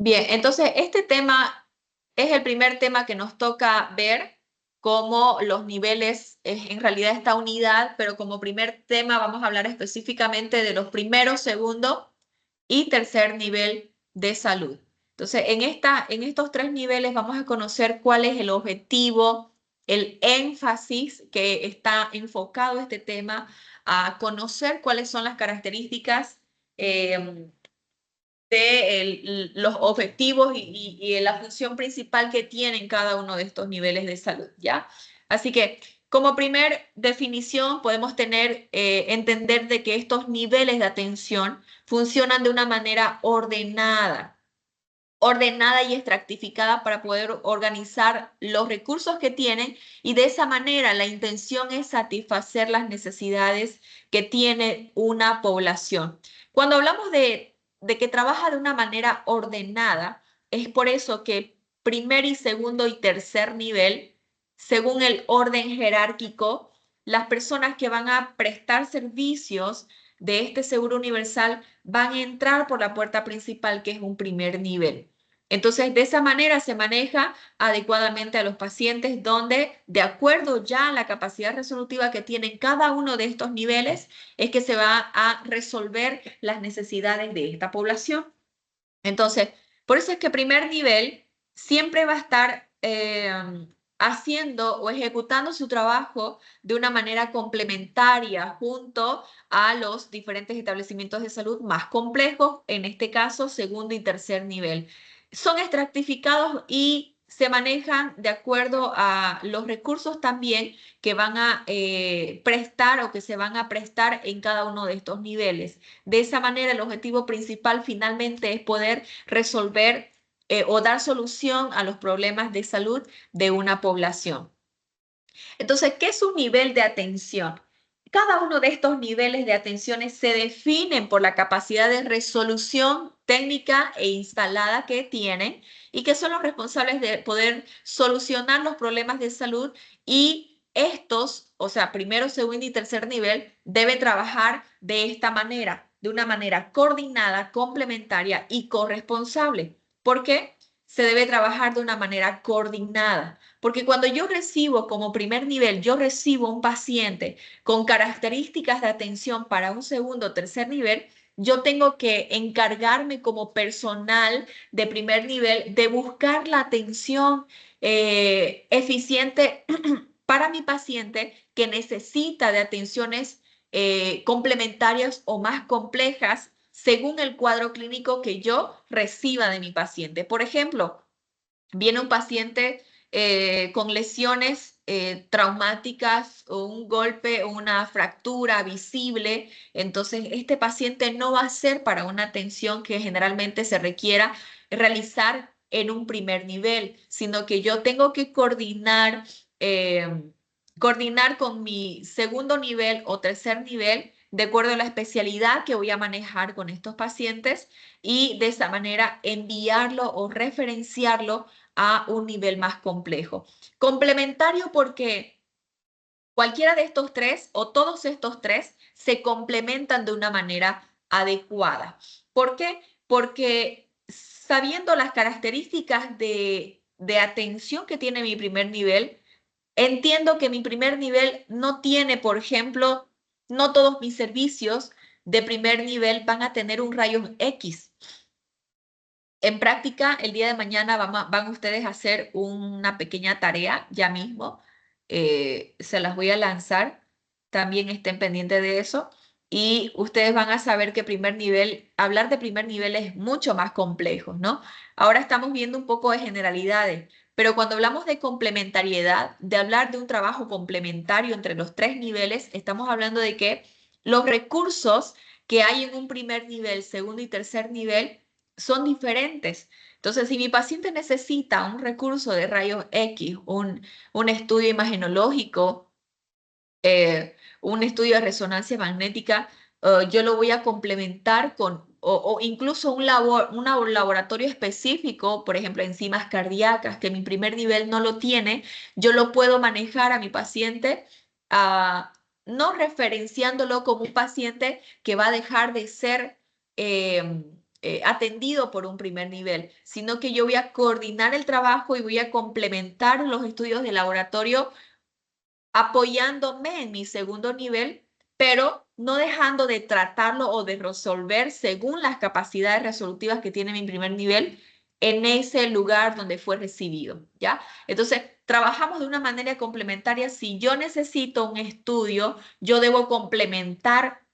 Bien, entonces este tema es el primer tema que nos toca ver cómo los niveles, en realidad esta unidad, pero como primer tema vamos a hablar específicamente de los primeros, segundo y tercer nivel de salud. Entonces, en estos tres niveles vamos a conocer cuál es el objetivo, el énfasis que está enfocado este tema, a conocer cuáles son las características eh, de los objetivos y la función principal que tienen cada uno de estos niveles de salud, ¿ya? Así que, como primer definición, podemos entender de que estos niveles de atención funcionan de una manera ordenada y estratificada para poder organizar los recursos que tienen y de esa manera la intención es satisfacer las necesidades que tiene una población. Cuando hablamos de que trabaja de una manera ordenada, es por eso que primer y segundo y tercer nivel, según el orden jerárquico, las personas que van a prestar servicios de este seguro universal van a entrar por la puerta principal, que es un primer nivel. Entonces, de esa manera se maneja adecuadamente a los pacientes, donde, de acuerdo ya a la capacidad resolutiva que tienen cada uno de estos niveles, es que se va a resolver las necesidades de esta población. Entonces, por eso es que primer nivel siempre va a estar haciendo o ejecutando su trabajo de una manera complementaria junto a los diferentes establecimientos de salud más complejos, en este caso segundo y tercer nivel. Son estratificados y se manejan de acuerdo a los recursos también que van a prestar o que se van a prestar en cada uno de estos niveles. De esa manera, el objetivo principal finalmente es poder resolver o dar solución a los problemas de salud de una población. Entonces, ¿qué es un nivel de atención? Cada uno de estos niveles de atenciones se definen por la capacidad de resolución técnica e instalada que tienen y que son los responsables de poder solucionar los problemas de salud, y estos, o sea, primero, segundo y tercer nivel, deben trabajar de esta manera, de una manera coordinada, complementaria y corresponsable. ¿Por qué? Se debe trabajar de una manera coordinada. Porque cuando yo recibo como primer nivel, yo recibo un paciente con características de atención para un segundo o tercer nivel, yo tengo que encargarme como personal de primer nivel de buscar la atención eficiente para mi paciente que necesita de atenciones complementarias o más complejas según el cuadro clínico que yo reciba de mi paciente. Por ejemplo, viene un paciente con lesiones traumáticas o un golpe o una fractura visible, entonces este paciente no va a ser para una atención que generalmente se requiera realizar en un primer nivel, sino que yo tengo que coordinar con mi segundo nivel o tercer nivel de acuerdo a la especialidad que voy a manejar con estos pacientes, y de esa manera enviarlo o referenciarlo a un nivel más complejo. Complementario porque cualquiera de estos tres o todos estos tres se complementan de una manera adecuada. ¿Por qué? Porque sabiendo las características de atención que tiene mi primer nivel, entiendo que mi primer nivel no tiene, por ejemplo, no todos mis servicios de primer nivel van a tener un rayos X. En práctica, el día de mañana van ustedes a hacer una pequeña tarea ya mismo. Se las voy a lanzar. También estén pendientes de eso. Y ustedes van a saber que primer nivel, hablar de primer nivel es mucho más complejo, ¿no? Ahora estamos viendo un poco de generalidades, pero cuando hablamos de complementariedad, de hablar de un trabajo complementario entre los tres niveles, estamos hablando de que los recursos que hay en un primer nivel, segundo y tercer nivel son diferentes. Entonces, si mi paciente necesita un recurso de rayos X, un estudio imagenológico, un estudio de resonancia magnética, yo lo voy a complementar con, o incluso un laboratorio específico, por ejemplo, enzimas cardíacas, que mi primer nivel no lo tiene, yo lo puedo manejar a mi paciente, ah, no referenciándolo como un paciente que va a dejar de ser atendido por un primer nivel, sino que yo voy a coordinar el trabajo y voy a complementar los estudios de laboratorio apoyándome en mi segundo nivel, pero no dejando de tratarlo o de resolver según las capacidades resolutivas que tiene mi primer nivel en ese lugar donde fue recibido, ¿ya? Entonces, trabajamos de una manera complementaria. Si yo necesito un estudio, yo debo complementar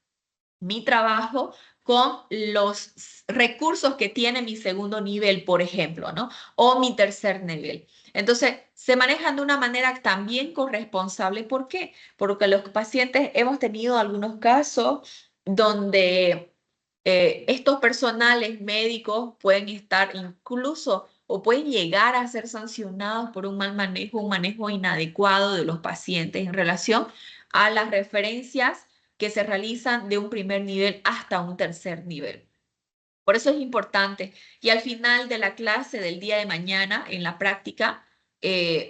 mi trabajo con los recursos que tiene mi segundo nivel, por ejemplo, ¿no? O mi tercer nivel. Entonces, se manejan de una manera también corresponsable. ¿Por qué? Porque los pacientes hemos tenido algunos casos donde estos personales médicos pueden estar incluso o pueden llegar a ser sancionados por un mal manejo, un manejo inadecuado de los pacientes en relación a las referencias que se realizan de un primer nivel hasta un tercer nivel. Por eso es importante. Y al final de la clase del día de mañana, en la práctica,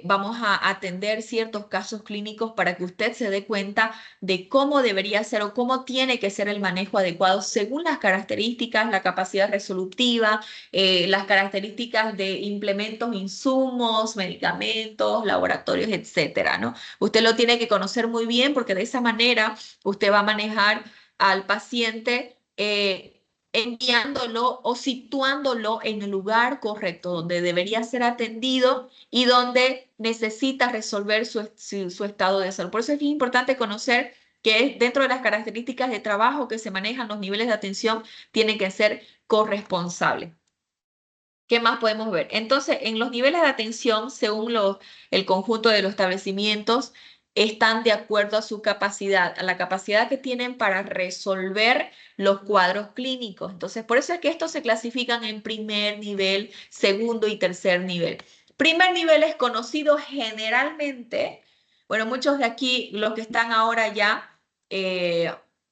vamos a atender ciertos casos clínicos para que usted se dé cuenta de cómo debería ser o cómo tiene que ser el manejo adecuado según las características, la capacidad resolutiva, las características de implementos, insumos, medicamentos, laboratorios, etcétera, ¿no? Usted lo tiene que conocer muy bien porque de esa manera usted va a manejar al paciente enviándolo o situándolo en el lugar correcto, donde debería ser atendido y donde necesita resolver su estado de salud. Por eso es importante conocer que dentro de las características de trabajo que se manejan, los niveles de atención tienen que ser corresponsables. ¿Qué más podemos ver? Entonces, en los niveles de atención, según el conjunto de los establecimientos, están de acuerdo a su capacidad, a la capacidad que tienen para resolver los cuadros clínicos. Entonces, por eso es que estos se clasifican en primer nivel, segundo y tercer nivel. Primer nivel es conocido generalmente, bueno, muchos de aquí, los que están ahora ya,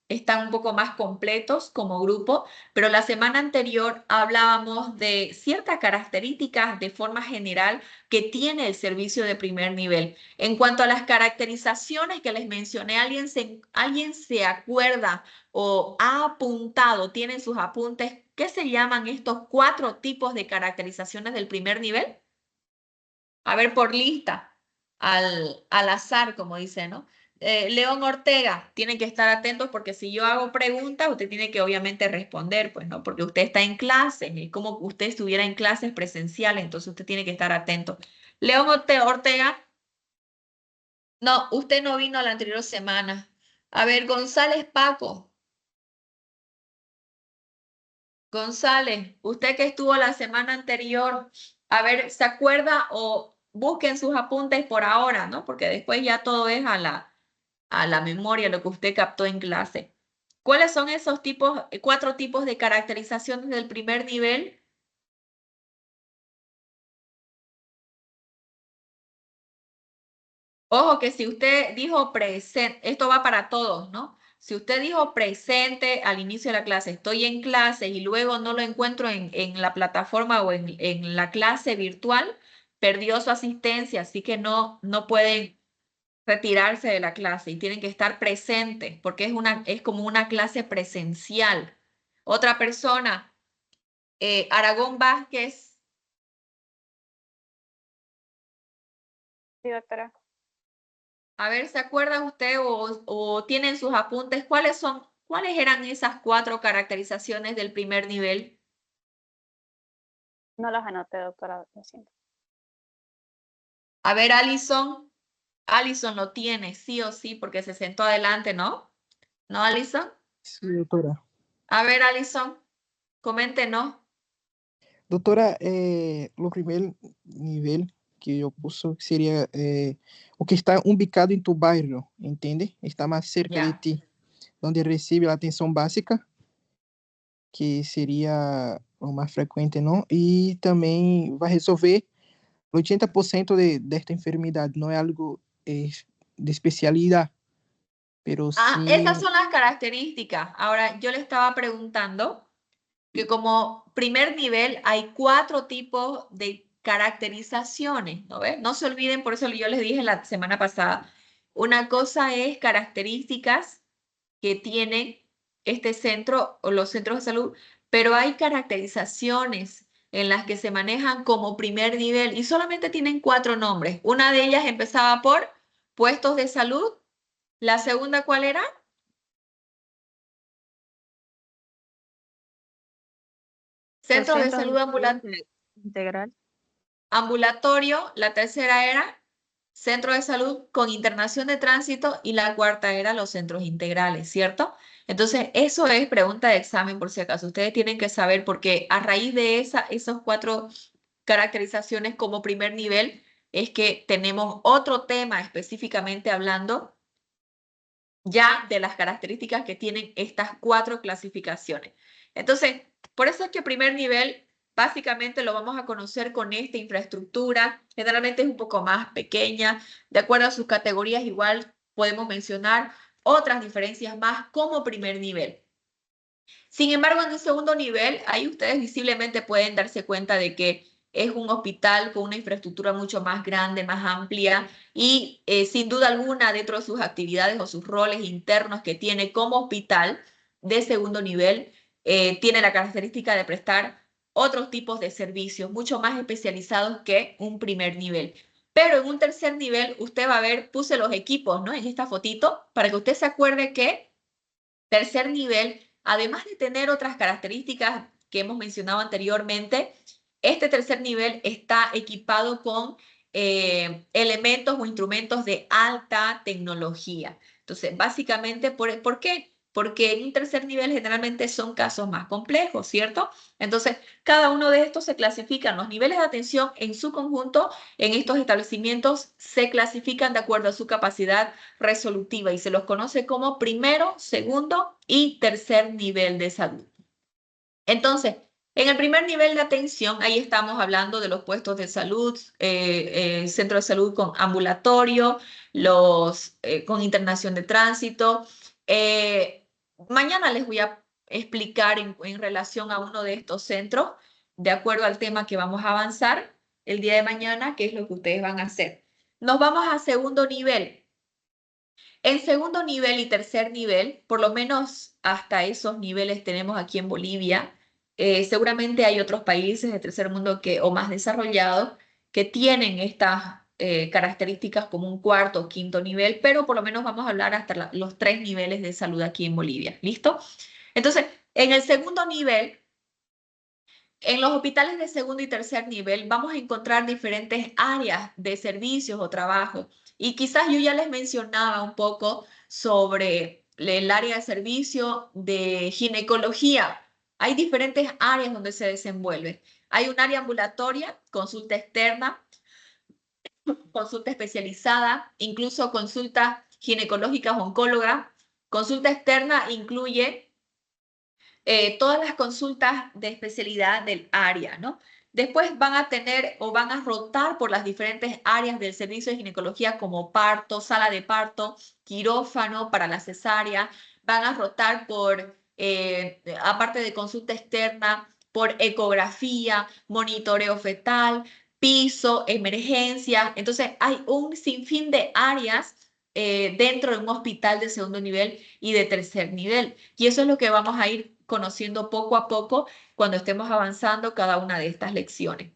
están un poco más completos como grupo, pero la semana anterior hablábamos de ciertas características de forma general que tiene el servicio de primer nivel. En cuanto a las caracterizaciones que les mencioné, ¿alguien se acuerda o ha apuntado, tienen sus apuntes, qué se llaman estos 4 tipos de caracterizaciones del primer nivel? A ver, por lista, al azar, como dice, ¿no? León Ortega, tienen que estar atentos porque si yo hago preguntas, usted tiene que obviamente responder, pues, ¿no? Porque usted está en clases, es como que usted estuviera en clases presenciales, entonces usted tiene que estar atento. León Ortega, no, usted no vino la anterior semana. A ver, González Paco. González, usted que estuvo la semana anterior, a ver, ¿se acuerda o busquen sus apuntes por ahora, ¿no? Porque después ya todo es a la memoria, lo que usted captó en clase. ¿Cuáles son esos tipos, 4 tipos de caracterizaciones del primer nivel? Ojo que si usted dijo presente, esto va para todos, ¿no? Si usted dijo presente al inicio de la clase, estoy en clase y luego no lo encuentro en la plataforma o en la clase virtual, perdió su asistencia, así que no pueden retirarse de la clase y tienen que estar presentes porque es como una clase presencial. Otra persona, Aragón Vázquez, Sí, doctora. a ver, ¿se acuerda usted o tienen sus apuntes? ¿Cuáles eran esas 4 caracterizaciones del primer nivel? No las anoté, doctora, lo siento. A ver, Alison lo tiene, sí o sí, porque se sentó adelante, ¿no? ¿No, Alison? Sí, doctora. A ver, Alison, coméntenos. Doutora, o primeiro nível que eu posso seria o que está ubicado em tu bairro, entende? Está mais cerca de Ya. ti, onde recebe a atenção básica, que seria o mais frequente, não? E também vai resolver 80% desta enfermidade, não é algo de especialidade, pero Ah, esas sim. son las características. Ahora, yo le estaba preguntando que como primer nivel hay 4 tipos de caracterizaciones, ¿no ves? No se olviden, por eso yo les dije la semana pasada, una cosa es características que tienen este centro o los centros de salud, pero hay caracterizaciones en las que se manejan como primer nivel y solamente tienen 4 nombres. Una de ellas empezaba por puestos de salud. ¿La segunda cuál era? Centros de salud integral. ambulatorio. La tercera era centro de salud con internación de tránsito y la cuarta era los centros integrales, ¿cierto? Entonces, eso es pregunta de examen por si acaso. Ustedes tienen que saber porque a raíz de esas 4 caracterizaciones como primer nivel es que tenemos otro tema específicamente hablando ya de las características que tienen estas 4 clasificaciones. Entonces, por eso es que primer nivel básicamente lo vamos a conocer con esta infraestructura. Generalmente es un poco más pequeña. De acuerdo a sus categorías, igual podemos mencionar otras diferencias más como primer nivel. Sin embargo, en el segundo nivel, ahí ustedes visiblemente pueden darse cuenta de que es un hospital con una infraestructura mucho más grande, más amplia y sin duda alguna dentro de sus actividades o sus roles internos que tiene como hospital de segundo nivel, tiene la característica de prestar otros tipos de servicios mucho más especializados que un primer nivel. Pero en un tercer nivel, usted va a ver, puse los equipos, ¿no? En esta fotito, para que usted se acuerde que tercer nivel, además de tener otras características que hemos mencionado anteriormente, este tercer nivel está equipado con elementos o instrumentos de alta tecnología. Entonces, básicamente, ¿por qué? Porque en un tercer nivel generalmente son casos más complejos, ¿cierto? Entonces, cada uno de estos se clasifican, los niveles de atención en su conjunto en estos establecimientos se clasifican de acuerdo a su capacidad resolutiva y se los conoce como primero, segundo y tercer nivel de salud. Entonces, en el primer nivel de atención, ahí estamos hablando de los puestos de salud, centro de salud con ambulatorio, los con internación de tránsito. Mañana les voy a explicar en relación a uno de estos centros, de acuerdo al tema que vamos a avanzar el día de mañana, qué es lo que ustedes van a hacer. Nos vamos a segundo nivel. En segundo nivel y tercer nivel, por lo menos hasta esos niveles tenemos aquí en Bolivia. Seguramente hay otros países de tercer mundo o más desarrollados que tienen estas características como un cuarto o quinto nivel, pero por lo menos vamos a hablar hasta los 3 niveles de salud aquí en Bolivia. ¿Listo? Entonces, en el segundo nivel, en los hospitales de segundo y tercer nivel vamos a encontrar diferentes áreas de servicios o trabajo. Y quizás yo ya les mencionaba un poco sobre el área de servicio de ginecología. Hay diferentes áreas donde se desenvuelve. Hay un área ambulatoria, consulta externa, consulta especializada, incluso consulta ginecológica oncóloga. Consulta externa incluye todas las consultas de especialidad del área, ¿no? Después van a tener o van a rotar por las diferentes áreas del servicio de ginecología como parto, sala de parto, quirófano para la cesárea, van a rotar por, aparte de consulta externa, por ecografía, monitoreo fetal, piso, emergencia. Entonces hay un sinfín de áreas dentro de un hospital de segundo nivel y de tercer nivel. Y eso es lo que vamos a ir conociendo poco a poco cuando estemos avanzando cada una de estas lecciones.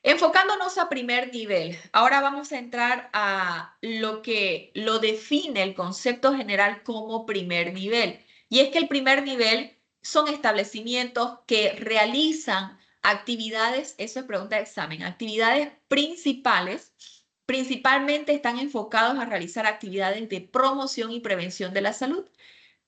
Enfocándonos a primer nivel, ahora vamos a entrar a lo que lo define el concepto general como primer nivel. Y es que el primer nivel son establecimientos que realizan actividades, eso es pregunta de examen, actividades principalmente están enfocados a realizar actividades de promoción y prevención de la salud.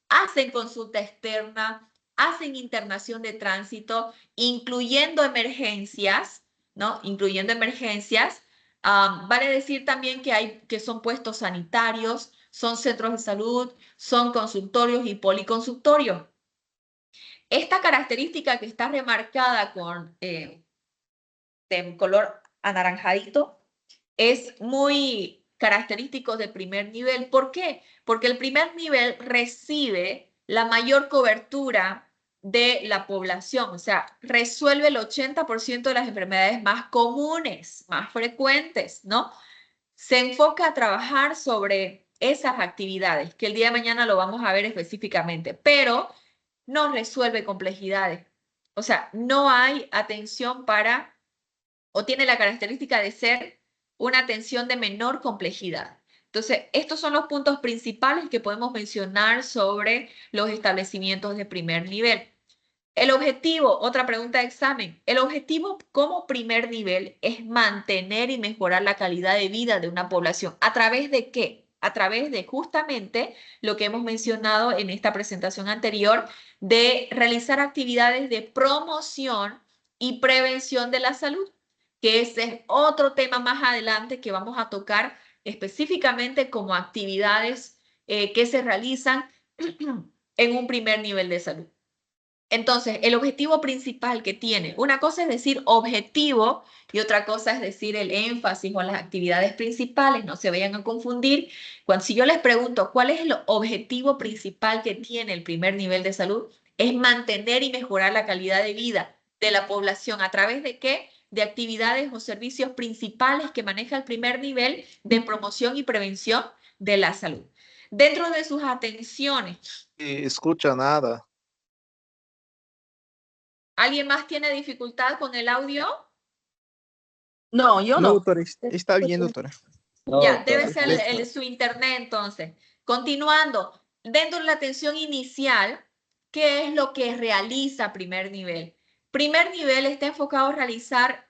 Hacen consulta externa, hacen internación de tránsito, incluyendo emergencias, ¿no? Incluyendo emergencias. Vale decir también que son puestos sanitarios, son centros de salud, son consultorios y policonsultorios. Esta característica que está remarcada con de color anaranjadito es muy característico del primer nivel. ¿Por qué? Porque el primer nivel recibe la mayor cobertura de la población, o sea, resuelve el 80% de las enfermedades más comunes, más frecuentes, ¿no? Se enfoca a trabajar sobre esas actividades, que el día de mañana lo vamos a ver específicamente, pero no resuelve complejidades. O sea, no hay atención para, o tiene la característica de ser una atención de menor complejidad. Entonces, estos son los puntos principales que podemos mencionar sobre los establecimientos de primer nivel. El objetivo, otra pregunta de examen, el objetivo como primer nivel es mantener y mejorar la calidad de vida de una población. ¿A través de qué? A través de justamente lo que hemos mencionado en esta presentación anterior, de realizar actividades de promoción y prevención de la salud, que ese es otro tema más adelante que vamos a tocar específicamente como actividades que se realizan en un primer nivel de salud. Entonces, el objetivo principal que tiene, una cosa es decir objetivo y otra cosa es decir el énfasis o las actividades principales, no se vayan a confundir. Si yo les pregunto cuál es el objetivo principal que tiene el primer nivel de salud, es mantener y mejorar la calidad de vida de la población. ¿A través de qué? De actividades o servicios principales que maneja el primer nivel de promoción y prevención de la salud. Dentro de sus atenciones. Escucha nada. ¿Alguien más tiene dificultad con el audio? No, yo No, no. doctora, está bien, doctora. Ya, debe ser su internet entonces. Continuando, dentro de la atención inicial, ¿qué es lo que realiza primer nivel? Primer nivel está enfocado a realizar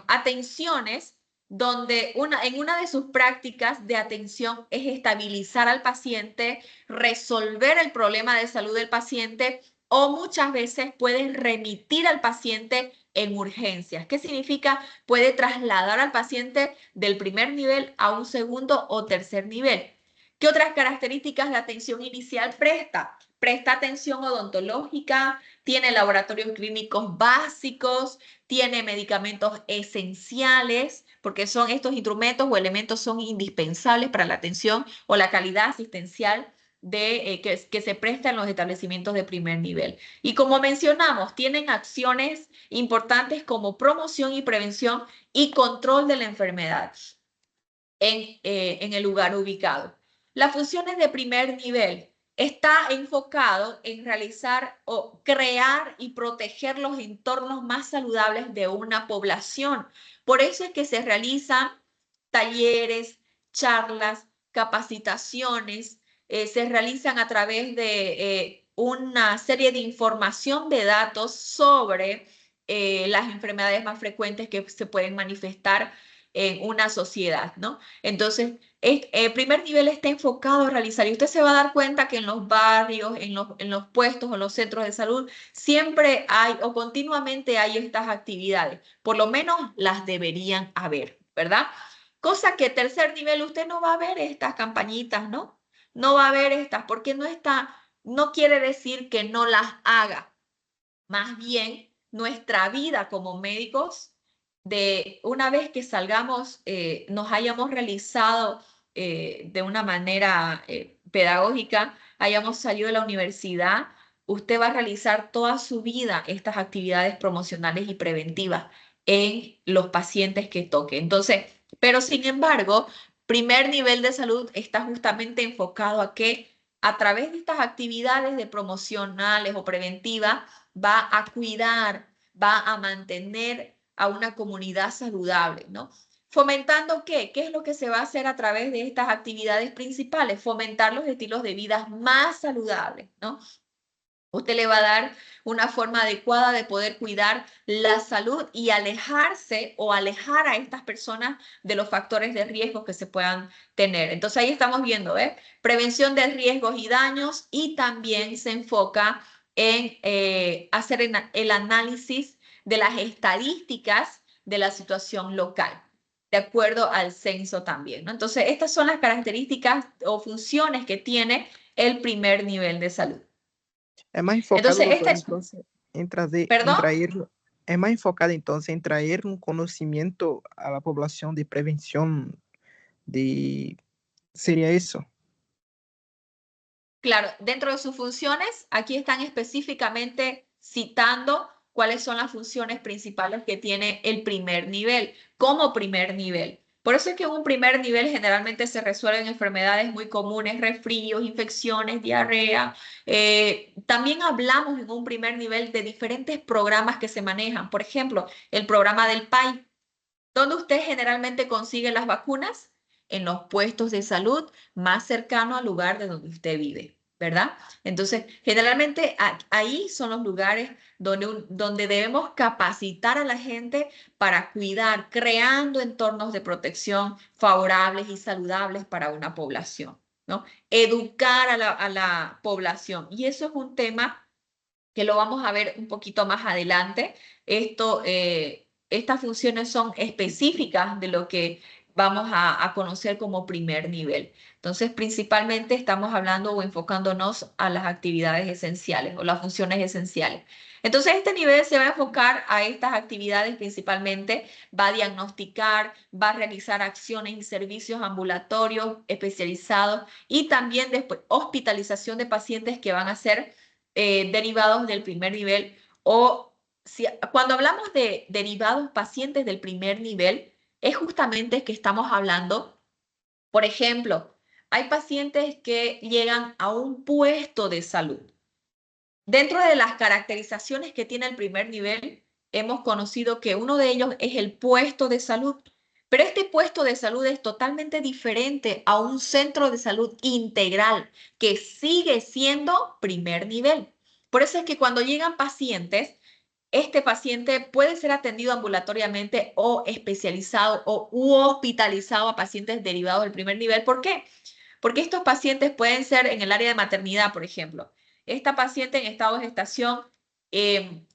atenciones donde en una de sus prácticas de atención es estabilizar al paciente, resolver el problema de salud del paciente o muchas veces pueden remitir al paciente en urgencias. ¿Qué significa? Puede trasladar al paciente del primer nivel a un segundo o tercer nivel. ¿Qué otras características de atención inicial presta? Presta atención odontológica, tiene laboratorios clínicos básicos, tiene medicamentos esenciales, porque son estos instrumentos o elementos son indispensables para la atención o la calidad asistencial que se presta en los establecimientos de primer nivel. Y como mencionamos, tienen acciones importantes como promoción y prevención y control de la enfermedad en el lugar ubicado. Las funciones de primer nivel está enfocado en realizar o crear y proteger los entornos más saludables de una población. Por eso es que se realizan talleres, charlas, capacitaciones, se realizan a través de una serie de información de datos sobre las enfermedades más frecuentes que se pueden manifestar en una sociedad, ¿no? Entonces, el primer nivel está enfocado a realizar, y usted se va a dar cuenta que en los barrios, en los puestos o los centros de salud, siempre hay o continuamente hay estas actividades, por lo menos las deberían haber, ¿verdad? Cosa que tercer nivel usted no va a ver estas campañitas, ¿no? No va a ver estas, porque no quiere decir que no las haga. Más bien, nuestra vida como médicos, de una vez que salgamos, nos hayamos realizado de una manera pedagógica, hayamos salido de la universidad, usted va a realizar toda su vida estas actividades promocionales y preventivas en los pacientes que toque. Entonces, pero sin embargo, primer nivel de salud está justamente enfocado a que a través de estas actividades de promocionales o preventivas, va a cuidar, va a mantener a una comunidad saludable, ¿no? ¿Fomentando qué? ¿Qué es lo que se va a hacer a través de estas actividades principales? Fomentar los estilos de vida más saludables, ¿no? Usted le va a dar una forma adecuada de poder cuidar la salud y alejarse o alejar a estas personas de los factores de riesgo que se puedan tener. Entonces ahí estamos viendo, ¿eh? Prevención de riesgos y daños, y también se enfoca en hacer el análisis de las estadísticas de la situación local, de acuerdo al censo también, ¿no? Entonces estas son las características o funciones que tiene el primer nivel de salud. É mais enfocado, Entonces, doutor, ¿perdón? é mais enfocado, então, em trazer um conhecimento à população de prevenção de... Seria isso? Claro, dentro de sus funciones, aquí están específicamente citando cuáles son las funciones principales que tiene el primer nivel, como primer nivel. Por eso es que en un primer nivel generalmente se resuelven enfermedades muy comunes, resfríos, infecciones, diarrea. También hablamos en un primer nivel de diferentes programas que se manejan. Por ejemplo, el programa del PAI. ¿Dónde usted generalmente consigue las vacunas? En los puestos de salud más cercanos al lugar de donde usted vive, ¿verdad? Entonces, generalmente ahí son los lugares donde debemos capacitar a la gente para cuidar, creando entornos de protección favorables y saludables para una población, ¿no? Educar a la población. Y eso es un tema que lo vamos a ver un poquito más adelante. Estas funciones son específicas de lo que vamos a conocer como primer nivel. Entonces, principalmente estamos hablando o enfocándonos a las actividades esenciales o las funciones esenciales. Entonces, este nivel se va a enfocar a estas actividades principalmente, va a diagnosticar, va a realizar acciones y servicios ambulatorios especializados y también después hospitalización de pacientes que van a ser derivados del primer nivel o cuando hablamos de derivados pacientes del primer nivel, es justamente que estamos hablando, por ejemplo, hay pacientes que llegan a un puesto de salud. Dentro de las caracterizaciones que tiene el primer nivel, hemos conocido que uno de ellos es el puesto de salud. Pero este puesto de salud es totalmente diferente a un centro de salud integral que sigue siendo primer nivel. Por eso es que cuando llegan pacientes, este paciente puede ser atendido ambulatoriamente o especializado o hospitalizado a pacientes derivados del primer nivel. ¿Por qué? Porque estos pacientes pueden ser en el área de maternidad, por ejemplo. Esta paciente en estado de gestación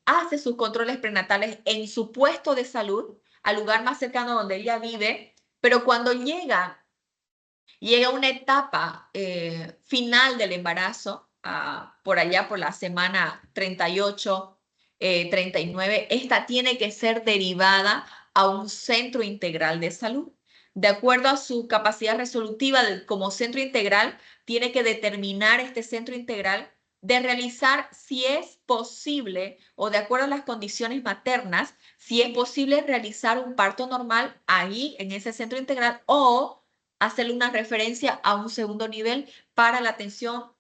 hace sus controles prenatales en su puesto de salud, al lugar más cercano donde ella vive, pero cuando llega a una etapa final del embarazo, por allá por la semana 38, 39, esta tiene que ser derivada a un centro integral de salud. De acuerdo a su capacidad resolutiva como centro integral, tiene que determinar este centro integral de realizar si es posible o de acuerdo a las condiciones maternas, si es posible realizar un parto normal ahí en ese centro integral o hacerle una referencia a un segundo nivel para la atención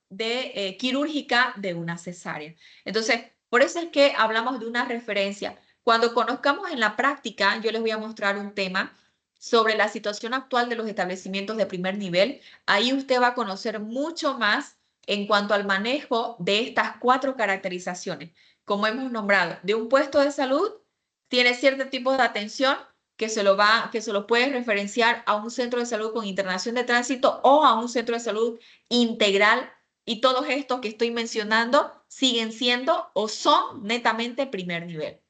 quirúrgica de una cesárea. Entonces, por eso es que hablamos de una referencia. Cuando conozcamos en la práctica, yo les voy a mostrar un tema sobre la situación actual de los establecimientos de primer nivel. Ahí usted va a conocer mucho más en cuanto al manejo de estas 4 caracterizaciones. Como hemos nombrado, de un puesto de salud, tiene cierto tipo de atención que se lo puede referenciar a un centro de salud con internación de tránsito o a un centro de salud integral, y todos estos que estoy mencionando siguen siendo o son netamente primer nivel.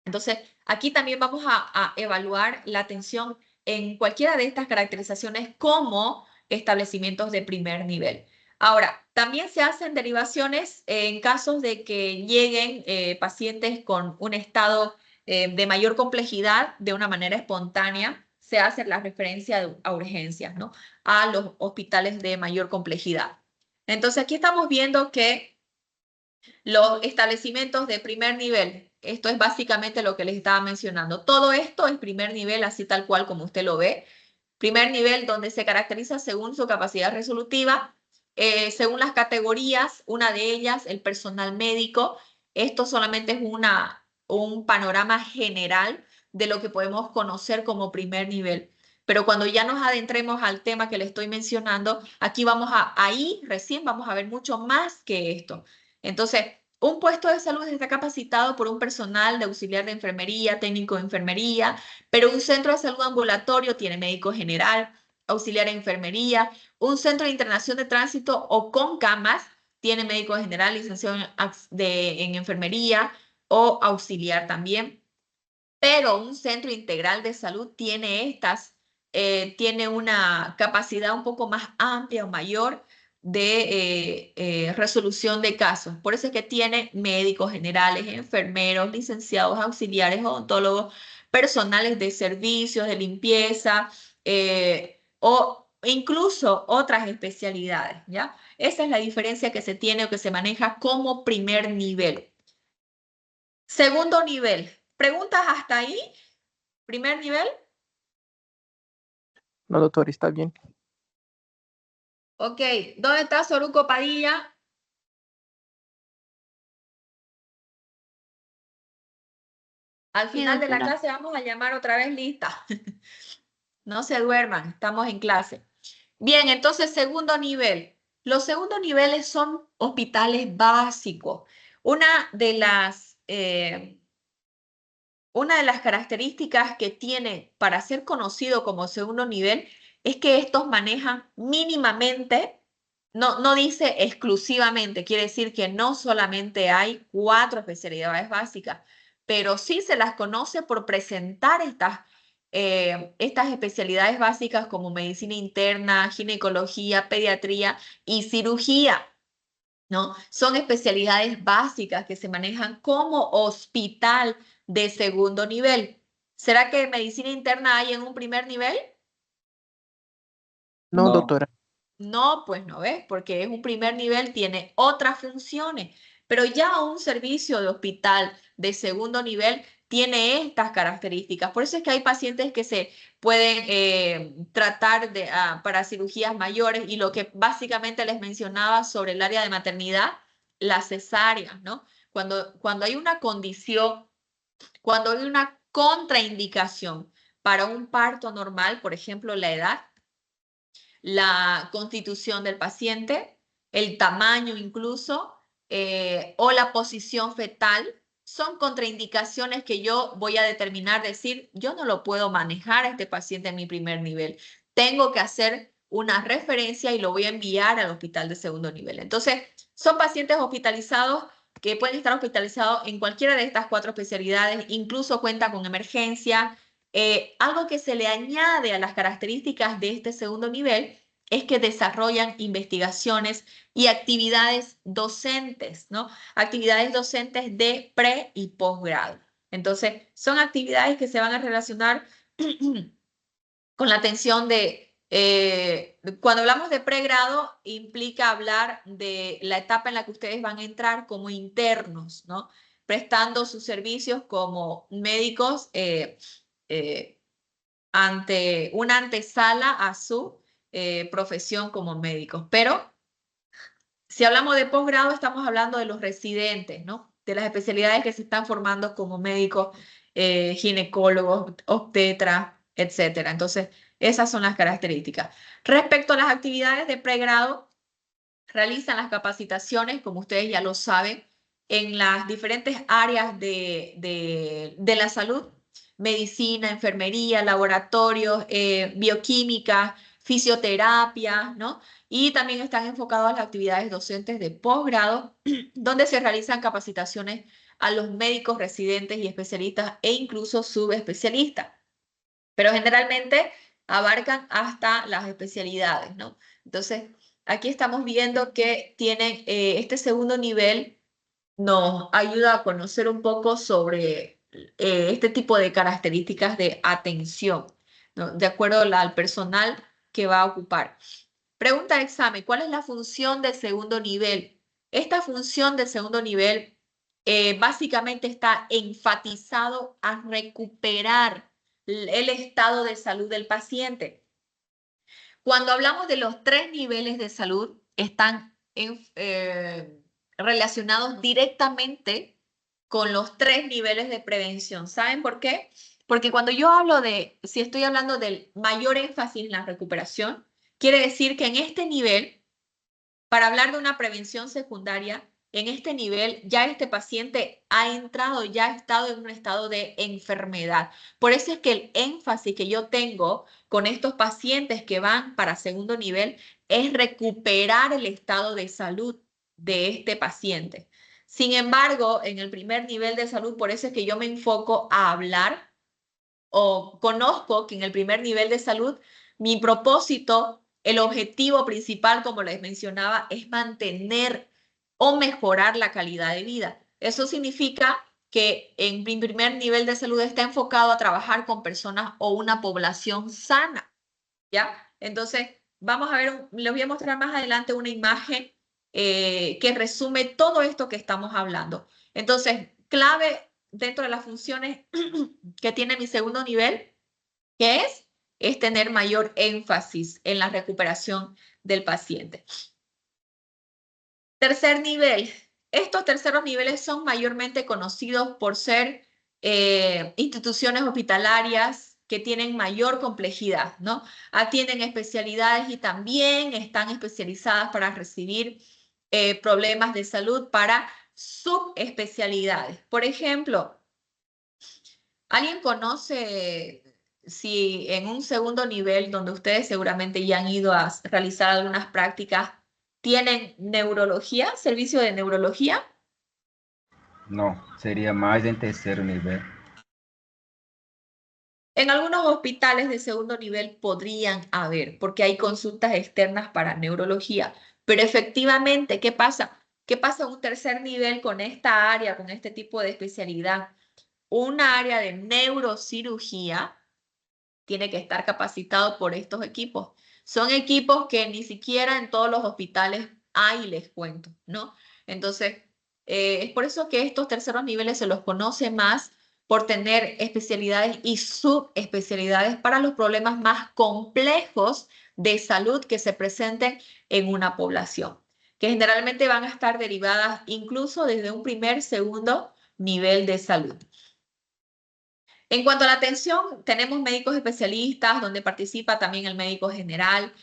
Entonces, aquí también vamos a evaluar la atención en cualquiera de estas caracterizaciones como establecimientos de primer nivel. Ahora, también se hacen derivaciones en casos de que lleguen pacientes con un estado de mayor complejidad de una manera espontánea. Se hace la referencia a urgencias, ¿no? A los hospitales de mayor complejidad. Entonces, aquí estamos viendo que los establecimientos de primer nivel, esto es básicamente lo que les estaba mencionando. Todo esto es primer nivel, así tal cual como usted lo ve. Primer nivel donde se caracteriza según su capacidad resolutiva, según las categorías, una de ellas, el personal médico. Esto solamente es un panorama general de lo que podemos conocer como primer nivel. Pero cuando ya nos adentremos al tema que le estoy mencionando, aquí ahí recién vamos a ver mucho más que esto. Entonces, un puesto de salud está capacitado por un personal de auxiliar de enfermería, técnico de enfermería, pero un centro de salud ambulatorio tiene médico general, auxiliar de enfermería, un centro de internación de tránsito o con camas tiene médico general, licenciado en enfermería o auxiliar también. Pero un centro integral de salud tiene una capacidad un poco más amplia o mayor de resolución de casos. Por eso es que tiene médicos generales, enfermeros, licenciados, auxiliares, odontólogos, personales de servicios, de limpieza o incluso otras especialidades, ¿ya? Esa es la diferencia que se tiene o que se maneja como primer nivel. Segundo nivel. ¿Preguntas hasta ahí? ¿Primer nivel? No, doctor, está bien. Ok, ¿dónde está Soruco Padilla? Al Sí, final de la doctora. clase vamos a llamar otra vez lista. No se duerman, estamos en clase. Bien, entonces segundo nivel. Los segundos niveles son hospitales básicos. Una de las características que tiene para ser conocido como segundo nivel es que estos manejan mínimamente, no dice exclusivamente, quiere decir que no solamente hay 4 especialidades básicas, pero sí se las conoce por presentar estas especialidades básicas como medicina interna, ginecología, pediatría y cirugía. ¿No? Son especialidades básicas que se manejan como hospital de segundo nivel. ¿Será que medicina interna hay en un primer nivel? No, No. doctora. No, pues no ves, porque es un primer nivel, tiene otras funciones, pero ya un servicio de hospital de segundo nivel tiene estas características. Por eso es que hay pacientes que se pueden tratar para cirugías mayores y lo que básicamente les mencionaba sobre el área de maternidad, las cesáreas, ¿no? Cuando hay una condición, cuando hay una contraindicación para un parto normal, por ejemplo, la edad, la constitución del paciente, el tamaño incluso, o la posición fetal, son contraindicaciones que yo voy a determinar, decir, yo no lo puedo manejar a este paciente en mi primer nivel. Tengo que hacer una referencia y lo voy a enviar al hospital de segundo nivel. Entonces, son pacientes hospitalizados que pueden estar hospitalizados en cualquiera de estas 4 especialidades, incluso cuenta con emergencia. Algo que se le añade a las características de este segundo nivel es que desarrollan investigaciones y actividades docentes, ¿no? Actividades docentes de pre y posgrado. Entonces, son actividades que se van a relacionar con la atención cuando hablamos de pregrado, implica hablar de la etapa en la que ustedes van a entrar como internos, ¿no? Prestando sus servicios como médicos ante una antesala a su profesión como médicos. Pero si hablamos de posgrado, estamos hablando de los residentes, ¿no? De las especialidades que se están formando como médicos, ginecólogos, obstetras, etcétera. Entonces, esas son las características. Respecto a las actividades de pregrado, realizan las capacitaciones, como ustedes ya lo saben, en las diferentes áreas de la salud: medicina, enfermería, laboratorios, bioquímica, fisioterapia, ¿no? Y también están enfocados a las actividades docentes de posgrado, donde se realizan capacitaciones a los médicos residentes y especialistas e incluso subespecialistas. Pero generalmente abarcan hasta las especialidades, ¿no? Entonces, aquí estamos viendo que tienen este segundo nivel, nos ayuda a conocer un poco sobre este tipo de características de atención, ¿no? De acuerdo al personal que va a ocupar. Pregunta de examen: ¿cuál es la función del segundo nivel? Esta función del segundo nivel básicamente está enfatizado a recuperar el estado de salud del paciente. Cuando hablamos de los 3 niveles de salud, están relacionados directamente con los 3 niveles de prevención. ¿Saben por qué? Porque cuando yo hablo si estoy hablando del mayor énfasis en la recuperación, quiere decir que en este nivel, para hablar de una prevención secundaria, en este nivel ya este paciente ha entrado, ya ha estado en un estado de enfermedad. Por eso es que el énfasis que yo tengo con estos pacientes que van para segundo nivel es recuperar el estado de salud de este paciente. Sin embargo, en el primer nivel de salud, por eso es que yo me enfoco a hablar, o conozco que en el primer nivel de salud, mi propósito, el objetivo principal, como les mencionaba, es mantener o mejorar la calidad de vida. Eso significa que en mi primer nivel de salud está enfocado a trabajar con personas o una población sana, ¿ya? Entonces, vamos a ver, les voy a mostrar más adelante una imagen que resume todo esto que estamos hablando. Entonces, clave dentro de las funciones que tiene mi segundo nivel, que es es tener mayor énfasis en la recuperación del paciente. Tercer nivel. Estos terceros niveles son mayormente conocidos por ser instituciones hospitalarias que tienen mayor complejidad, ¿no? Atienden especialidades y también están especializadas para recibir problemas de salud para subespecialidades. Por ejemplo, ¿alguien conoce si en un segundo nivel, donde ustedes seguramente ya han ido a realizar algunas prácticas, tienen neurología, servicio de neurología? No, sería más en tercer nivel. En algunos hospitales de segundo nivel podrían haber, porque hay consultas externas para neurología. Pero efectivamente, ¿qué pasa? ¿Qué pasa en un tercer nivel con esta área, con este tipo de especialidad? Un área de neurocirugía tiene que estar capacitado por estos equipos. Son equipos que ni siquiera en todos los hospitales hay, les cuento, ¿no? Entonces, es por eso que estos terceros niveles se los conoce más por tener especialidades y subespecialidades para los problemas más complejos de salud que se presenten en una población, que generalmente van a estar derivadas incluso desde un primer, segundo nivel de salud. En cuanto a la atención, tenemos médicos especialistas donde participa también el médico general.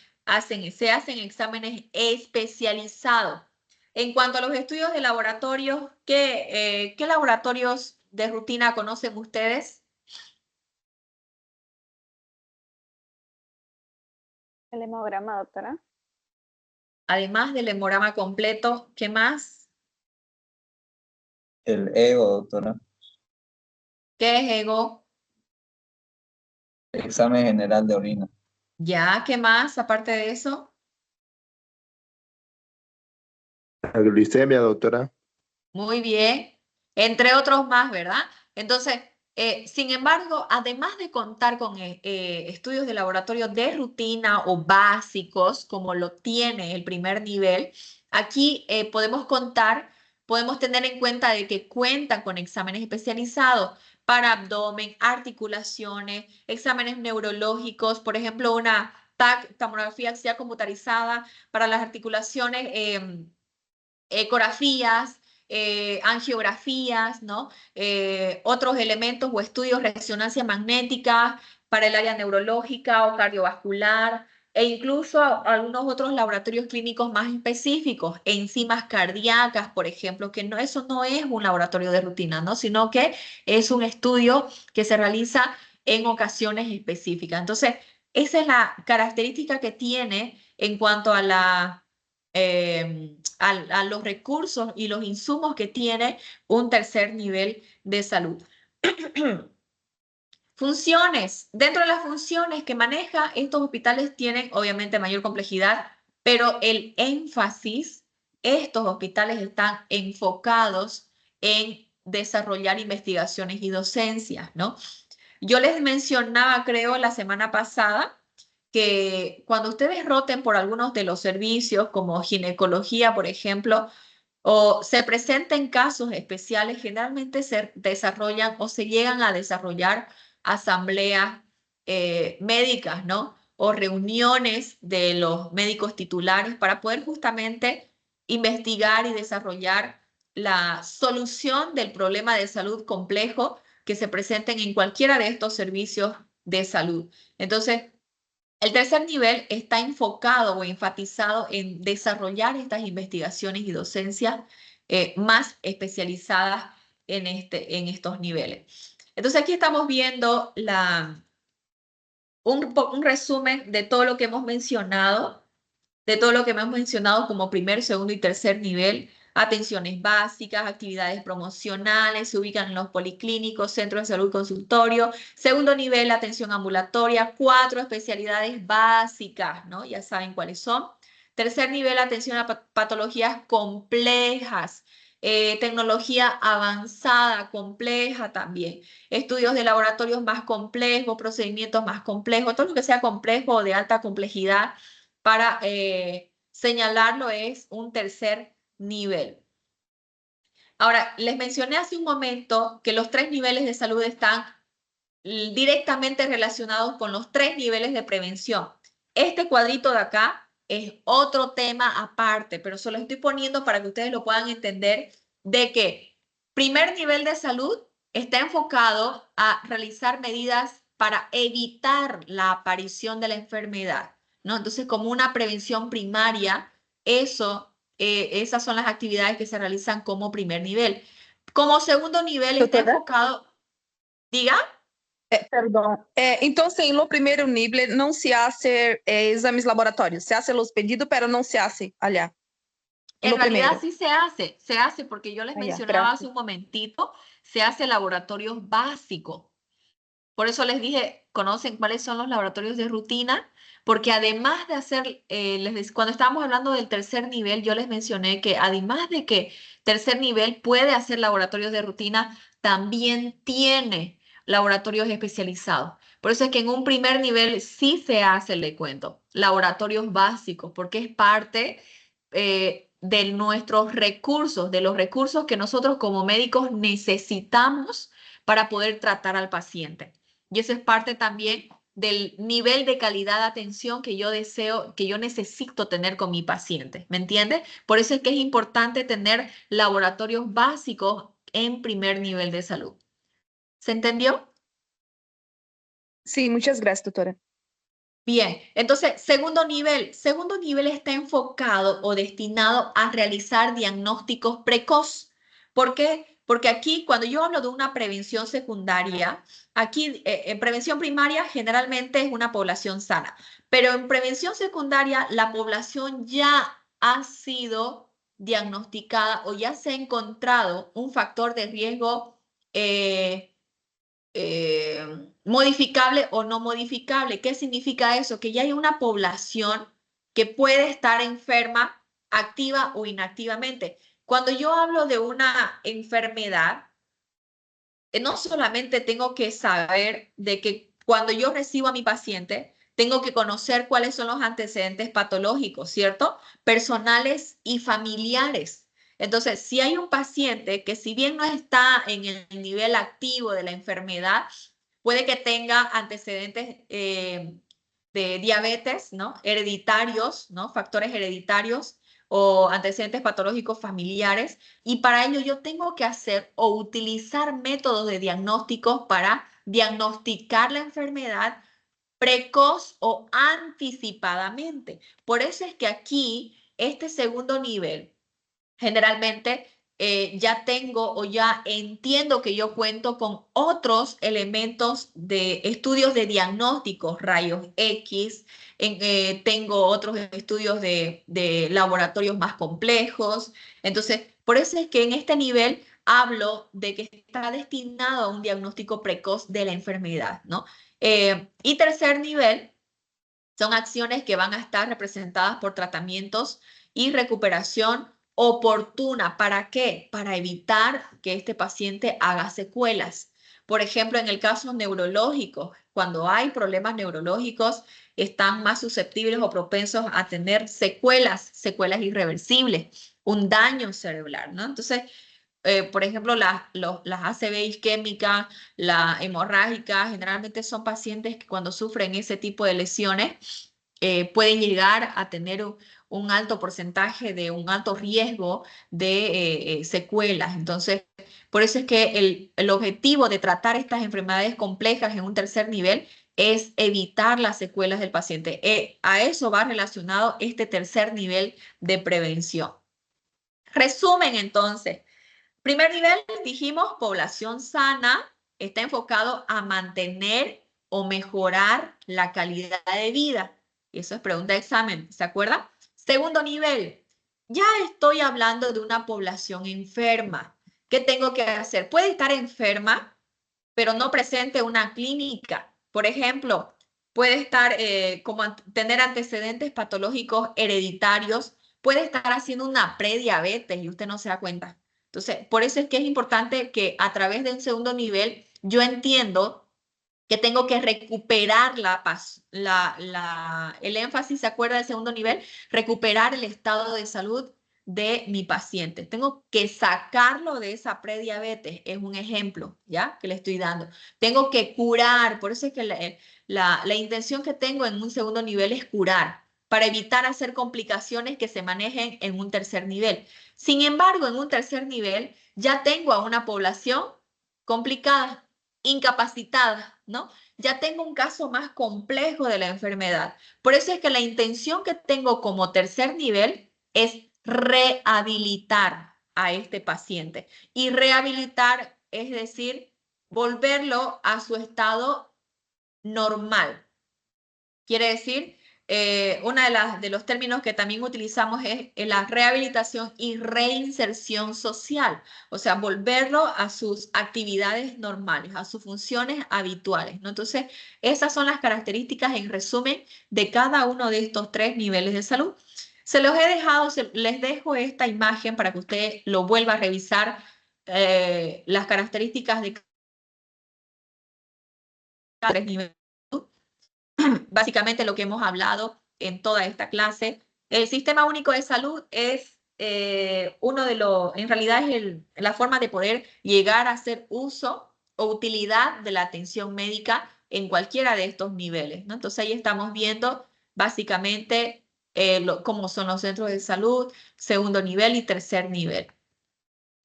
Se hacen exámenes especializados. En cuanto a los estudios de laboratorios, ¿qué laboratorios de rutina conocen ustedes? El hemograma, doctora. Además del hemograma completo, ¿qué más? El ego, doctora. ¿Qué es ego? Examen general de orina. ¿Ya? ¿Qué más aparte de eso? La glicemia, doctora. Muy bien, entre otros más, ¿verdad? Entonces, sin embargo, además de contar con estudios de laboratorio de rutina o básicos, como lo tiene el primer nivel, aquí podemos tener en cuenta de que cuentan con exámenes especializados para abdomen, articulaciones, exámenes neurológicos, por ejemplo, una TAC, tomografía axial computarizada para las articulaciones, ecografías, angiografías, ¿no? Otros elementos o estudios de resonancia magnética para el área neurológica o cardiovascular, e incluso algunos otros laboratorios clínicos más específicos, enzimas cardíacas, por ejemplo, que eso no es un laboratorio de rutina, ¿no? Sino que es un estudio que se realiza en ocasiones específicas. Entonces, esa es la característica que tiene en cuanto a a los recursos y los insumos que tiene un tercer nivel de salud. Funciones. Dentro de las funciones que maneja, estos hospitales tienen obviamente mayor complejidad, pero el énfasis, estos hospitales están enfocados en desarrollar investigaciones y docencias, ¿no? Yo les mencionaba, creo, la semana pasada, que cuando ustedes roten por algunos de los servicios, como ginecología, por ejemplo, o se presenten casos especiales, generalmente se desarrollan o se llegan a desarrollar asambleas médicas, ¿no? O reuniones de los médicos titulares para poder justamente investigar y desarrollar la solución del problema de salud complejo que se presenten en cualquiera de estos servicios de salud. Entonces, el tercer nivel está enfocado o enfatizado en desarrollar estas investigaciones y docencias más especializadas en estos niveles. Entonces aquí estamos viendo un resumen de todo lo que hemos mencionado, como primer, segundo y tercer nivel. Atenciones básicas, actividades promocionales, se ubican en los policlínicos, centros de salud, consultorio. Segundo nivel, atención ambulatoria, 4 especialidades básicas, ¿no? Ya saben cuáles son. Tercer nivel, atención a patologías complejas, tecnología avanzada, compleja también. Estudios de laboratorios más complejos, procedimientos más complejos, todo lo que sea complejo o de alta complejidad para señalarlo es un tercer nivel. Ahora, les mencioné hace un momento que los 3 niveles de salud están directamente relacionados con los 3 niveles de prevención. Este cuadrito de acá es otro tema aparte, pero se lo estoy poniendo para que ustedes lo puedan entender, de que primer nivel de salud está enfocado a realizar medidas para evitar la aparición de la enfermedad, ¿no? Entonces, como una prevención primaria, esas son las actividades que se realizan como primer nivel. Como segundo nivel está Doutora? enfocado, diga. Perdão. Então, assim, no primeiro nível não se hace exames laboratórios. Se hace los pedidos, pero não se hace allá. En Lo realidad primero. sí se hace porque yo les Ah, ya, mencionaba gracias. hace un momentito, se hace laboratorios básicos. Por eso les dije, ¿conocen cuáles son los laboratorios de rutina? Porque además de hacer, cuando estábamos hablando del tercer nivel, yo les mencioné que además de que tercer nivel puede hacer laboratorios de rutina, también tiene laboratorios especializados. Por eso es que en un primer nivel sí se hace, le cuento, laboratorios básicos, porque es parte de nuestros recursos, de los recursos que nosotros como médicos necesitamos para poder tratar al paciente. Y eso es parte también del nivel de calidad de atención que yo deseo, que yo necesito tener con mi paciente. ¿Me entiende? Por eso es que es importante tener laboratorios básicos en primer nivel de salud. ¿Se entendió? Sí, muchas gracias, doutora. Bien, entonces, segundo nivel está enfocado o destinado a realizar diagnósticos precoz. ¿Por qué? Porque aquí, cuando yo hablo de una prevención secundaria, aquí en prevención primaria generalmente es una población sana, pero en prevención secundaria la población ya ha sido diagnosticada o ya se ha encontrado un factor de riesgo modificable o no modificable. ¿Qué significa eso? Que ya hay una población que puede estar enferma activa o inactivamente. Cuando yo hablo de una enfermedad, no solamente tengo que saber de que cuando yo recibo a mi paciente, tengo que conocer cuáles son los antecedentes patológicos, ¿cierto? Personales y familiares. Entonces, si hay un paciente que si bien no está en el nivel activo de la enfermedad, puede que tenga antecedentes de diabetes, ¿no? Hereditarios, ¿no? Factores hereditarios o antecedentes patológicos familiares. Y para ello yo tengo que hacer o utilizar métodos de diagnóstico para diagnosticar la enfermedad precoz o anticipadamente. Por eso es que aquí, este segundo nivel, generalmente ya tengo o ya entiendo que yo cuento con otros elementos de estudios de diagnóstico, rayos X, tengo otros estudios de laboratorios más complejos. Entonces, por eso es que en este nivel hablo de que está destinado a un diagnóstico precoz de la enfermedad, ¿no? Y tercer nivel son acciones que van a estar representadas por tratamientos y recuperación oportuna. ¿Para qué? Para evitar que este paciente haga secuelas. Por ejemplo, en el caso neurológico, cuando hay problemas neurológicos, están más susceptibles o propensos a tener secuelas irreversibles, un daño cerebral, ¿no? Entonces, por ejemplo, las ACV isquémicas, la hemorrágica, generalmente son pacientes que cuando sufren ese tipo de lesiones pueden llegar a tener un alto porcentaje de un alto riesgo de secuelas. Entonces, por eso es que el objetivo de tratar estas enfermedades complejas en un tercer nivel es evitar las secuelas del paciente. A eso va relacionado este tercer nivel de prevención. Resumen, entonces. Primer nivel, dijimos, población sana, está enfocado a mantener o mejorar la calidad de vida. Eso es pregunta de examen, ¿se acuerdan? Segundo nivel, ya estoy hablando de una población enferma. ¿Qué tengo que hacer? Puede estar enferma, pero no presente una clínica. Por ejemplo, puede estar tener antecedentes patológicos hereditarios, puede estar haciendo una prediabetes y usted no se da cuenta. Entonces, por eso es que es importante que a través de un segundo nivel yo entiendo que tengo que recuperar el énfasis, ¿se acuerda del segundo nivel? Recuperar el estado de salud de mi paciente. Tengo que sacarlo de esa prediabetes, es un ejemplo, ¿ya? Que le estoy dando. Tengo que curar, por eso es que la intención que tengo en un segundo nivel es curar, para evitar hacer complicaciones que se manejen en un tercer nivel. Sin embargo, en un tercer nivel ya tengo a una población complicada, incapacitada, ¿no? Ya tengo un caso más complejo de la enfermedad. Por eso es que la intención que tengo como tercer nivel es rehabilitar a este paciente. Y rehabilitar es decir, volverlo a su estado normal. Quiere decir, uno de los términos que también utilizamos es la rehabilitación y reinserción social, o sea, volverlo a sus actividades normales, a sus funciones habituales, ¿no? Entonces, esas son las características en resumen de cada uno de estos 3 niveles de salud. Se los he dejado, les dejo esta imagen para que usted lo vuelva a revisar, las características de cada 3 niveles. Básicamente lo que hemos hablado en toda esta clase. El Sistema Único de Salud es uno de los, en realidad es la forma de poder llegar a hacer uso o utilidad de la atención médica en cualquiera de estos niveles, ¿no? Entonces ahí estamos viendo básicamente cómo son los centros de salud, segundo nivel y tercer nivel.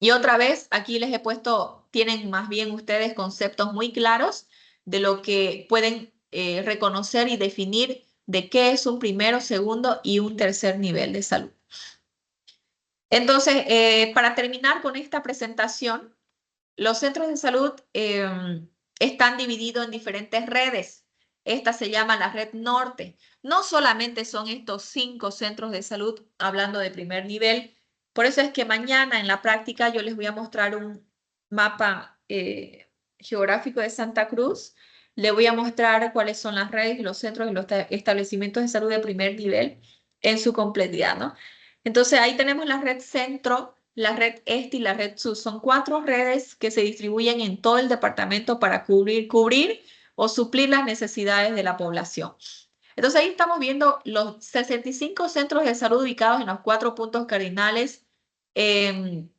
Y otra vez, aquí les he puesto, tienen más bien ustedes conceptos muy claros de lo que pueden reconocer y definir de qué es un primero, segundo y un tercer nivel de salud. Entonces, para terminar con esta presentación, los centros de salud están divididos en diferentes redes. Esta se llama la red norte. No solamente son estos 5 centros de salud hablando de primer nivel. Por eso es que mañana en la práctica yo les voy a mostrar un mapa geográfico de Santa Cruz. Le voy a mostrar cuáles son las redes y los centros y los establecimientos de salud de primer nivel en su completidad, ¿no? Entonces ahí tenemos la red centro, la red este y la red sur. Son 4 redes que se distribuyen en todo el departamento para cubrir o suplir las necesidades de la población. Entonces ahí estamos viendo los 65 centros de salud ubicados en los 4 puntos cardinales en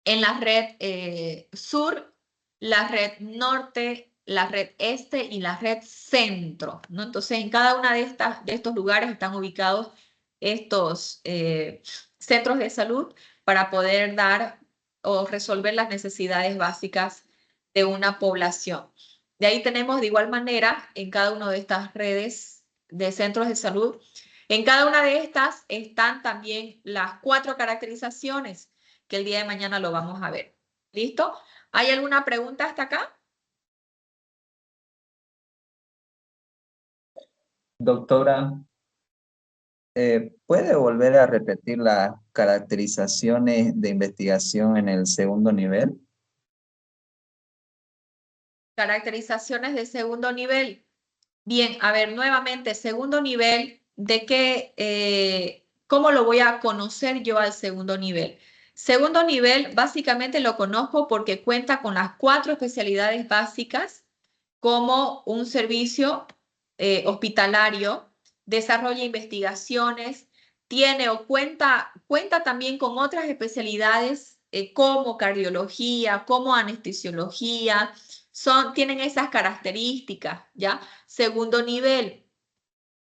la red sur, la red norte, la red este y la red centro, ¿no? Entonces en cada una de estos lugares están ubicados estos centros de salud para poder dar o resolver las necesidades básicas de una población. De ahí tenemos de igual manera en cada una de estas redes de centros de salud, en cada una de estas están también las 4 caracterizaciones que el día de mañana lo vamos a ver. ¿Listo? ¿Hay alguna pregunta hasta acá? Doctora, ¿puede volver a repetir las caracterizaciones de investigación en el segundo nivel? Caracterizaciones de segundo nivel. Bien, a ver, nuevamente, segundo nivel, ¿de qué, cómo lo voy a conocer yo al segundo nivel? Segundo nivel, básicamente lo conozco porque cuenta con las 4 especialidades básicas como un servicio hospitalario, desarrolla investigaciones, tiene o cuenta también con otras especialidades como cardiología, como anestesiología, tienen esas características, ¿ya? Segundo nivel.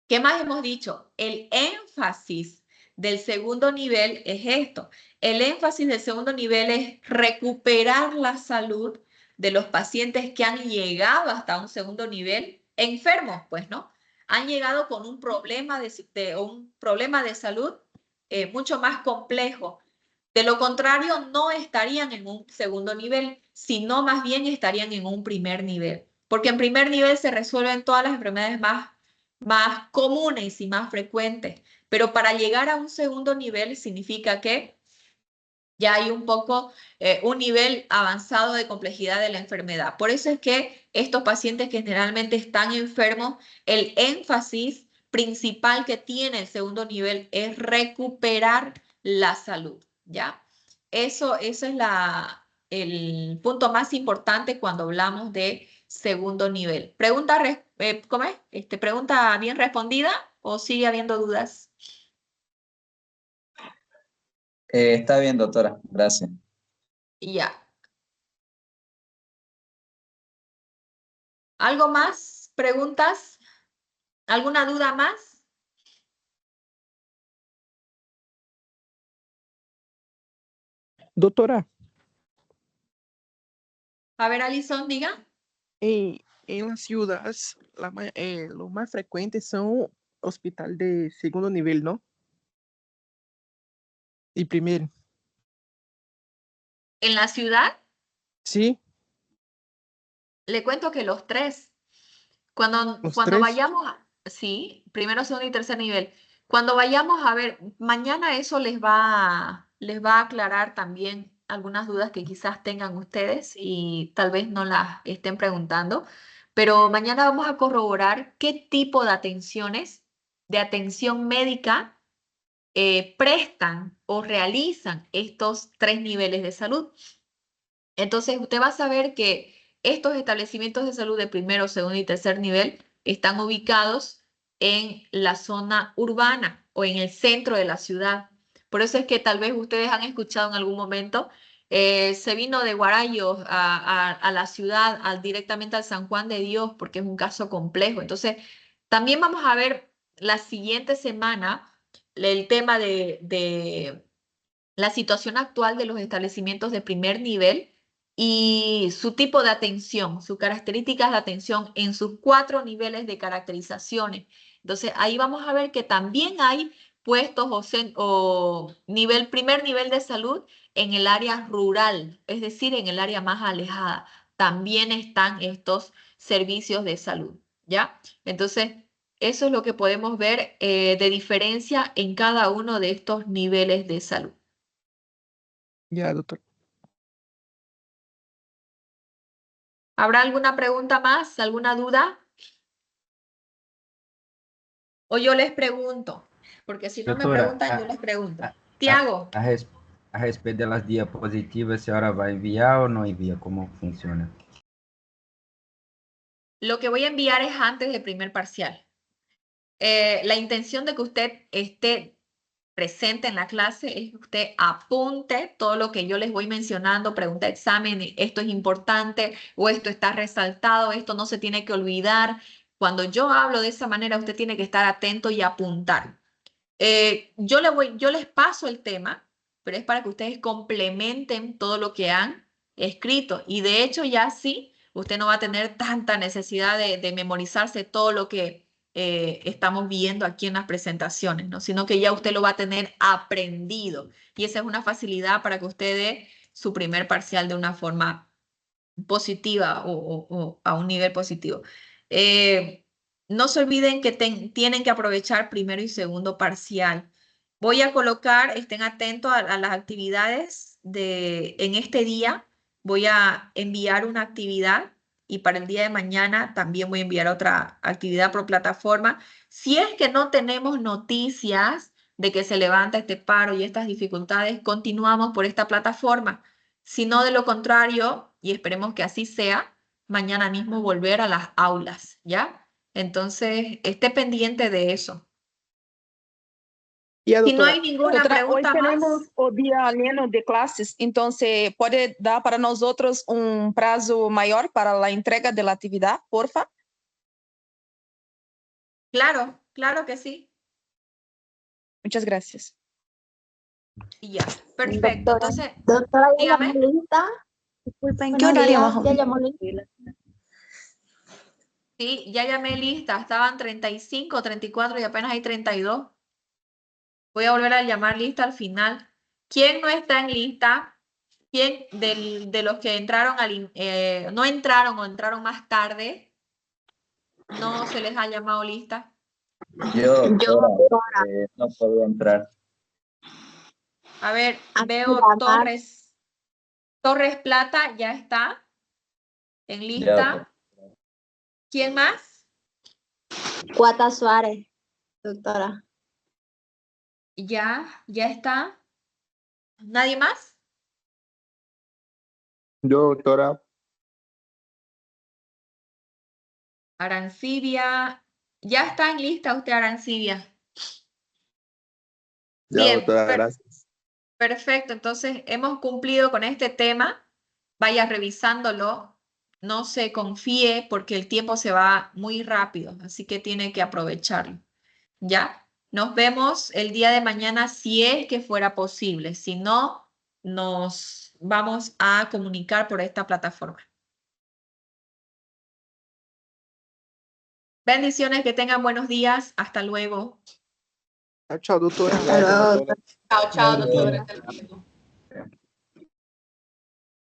¿Qué más hemos dicho? El énfasis del segundo nivel es esto. El énfasis del segundo nivel es recuperar la salud de los pacientes que han llegado hasta un segundo nivel enfermos, pues, ¿no? Han llegado con un problema de salud mucho más complejo. De lo contrario, no estarían en un segundo nivel, sino más bien estarían en un primer nivel. Porque en primer nivel se resuelven todas las enfermedades más comunes y más frecuentes. Pero para llegar a un segundo nivel significa que ya hay un poco, un nivel avanzado de complejidad de la enfermedad. Por eso es que estos pacientes que generalmente están enfermos, el énfasis principal que tiene el segundo nivel es recuperar la salud, ¿ya? Eso es el punto más importante cuando hablamos de segundo nivel. ¿Cómo es? ¿Pregunta bien respondida o sigue habiendo dudas? Está bien, doctora. Gracias. Ya. ¿Algo más? ¿Preguntas? ¿Alguna duda más? Doutora, A ver, Alison, diga. em las ciudades, lo mais frequente são hospital de segundo nível, não? E primeiro? En la ciudad, Sim, le cuento que los tres. Cuando os três? vayamos, sí, primero, segundo y tercer nivel. Cuando vayamos a ver, mañana eso les va a aclarar también algunas dudas que quizás tengan ustedes y tal vez no las estén preguntando, pero mañana vamos a corroborar qué tipo de atenciones, de atención médica, prestan o realizan estos tres niveles de salud. Entonces, usted va a saber que estos establecimientos de salud de primero, segundo y tercer nivel están ubicados en la zona urbana o en el centro de la ciudad. Por eso es que tal vez ustedes han escuchado en algún momento, se vino de Guarayos a la ciudad, directamente al San Juan de Dios, porque es un caso complejo. Entonces, también vamos a ver la siguiente semana el tema de la situación actual de los establecimientos de primer nivel y su tipo de atención, sus características de atención en sus 4 niveles de caracterizaciones. Entonces, ahí vamos a ver que también hay puestos o primer nivel de salud en el área rural, es decir, en el área más alejada. También están estos servicios de salud, ¿ya? Entonces, eso es lo que podemos ver de diferencia en cada uno de estos niveles de salud. Já, doutora. ¿Habrá alguna pregunta más? ¿Alguna duda? O yo les pregunto, porque si no me Doutora, preguntan, yo les pregunto. a, Tiago, a respeito das diapositivas, a senhora vai enviar ou não envia? Como funciona? lo que voy a enviar es antes del primer parcial. La intención de que usted esté presente en la clase es que usted apunte todo lo que yo les voy mencionando, pregunta de examen, esto es importante o esto está resaltado, esto no se tiene que olvidar. Cuando yo hablo de esa manera, usted tiene que estar atento y apuntar. Yo les paso el tema, pero es para que ustedes complementen todo lo que han escrito. Y de hecho ya sí, usted no va a tener tanta necesidad de memorizarse todo lo que estamos viendo aquí en las presentaciones, ¿no? Sino que ya usted lo va a tener aprendido. Y esa es una facilidad para que usted dé su primer parcial de una forma positiva o a un nivel positivo. No se olviden que tienen que aprovechar primero y segundo parcial. Voy a colocar, estén atentos a las actividades en este día. Voy a enviar una actividad y para el día de mañana también voy a enviar otra actividad por plataforma. Si es que no tenemos noticias de que se levanta este paro y estas dificultades, continuamos por esta plataforma. Si no, de lo contrario, y esperemos que así sea, mañana mismo volver a las aulas, ¿ya? Entonces, esté pendiente de eso. E a Si no doutora, hay ninguna Doutora, hoje pregunta teremos más, o dia lleno de classes, então pode dar para nós outros prazo maior para a entrega da atividade, porfa? claro, claro que sí. Muitas gracias. Y ya, perfecto. Doctora, Entonces, doctora, ¿ya dígame. llamó lista? Disculpen, ¿qué Buenos horario días, más o ¿ya menos? llamó lista? Sí, ya llamé lista. Estaban 35, 34 y apenas hay 32. Voy a volver a llamar lista al final. ¿Quién no está en lista? ¿Quién de los que entraron no entraron o entraron más tarde? ¿No se les ha llamado lista? Yo, Yo, doctora, no puedo entrar. A ver, Ángela veo Mar, Torres Plata, ya está en Ya, lista. ¿Quién más? Cuata Suárez, doctora. Ya está. ¿Nadie más? Yo, doctora. Arancibia. Ya está en lista usted, Arancibia. Ya, Bien, doctora, gracias. Perfecto, entonces hemos cumplido con este tema. Vaya revisándolo. No se confíe porque el tiempo se va muy rápido, así que tiene que aprovecharlo. ¿Ya? Nos vemos el día de mañana si es que fuera posible. Si no, nos vamos a comunicar por esta plataforma. Bendiciones, que tengan buenos días. Hasta luego. Tchau, tchau, doutora. Hasta luego. Chao, chao, doctora. Hasta luego.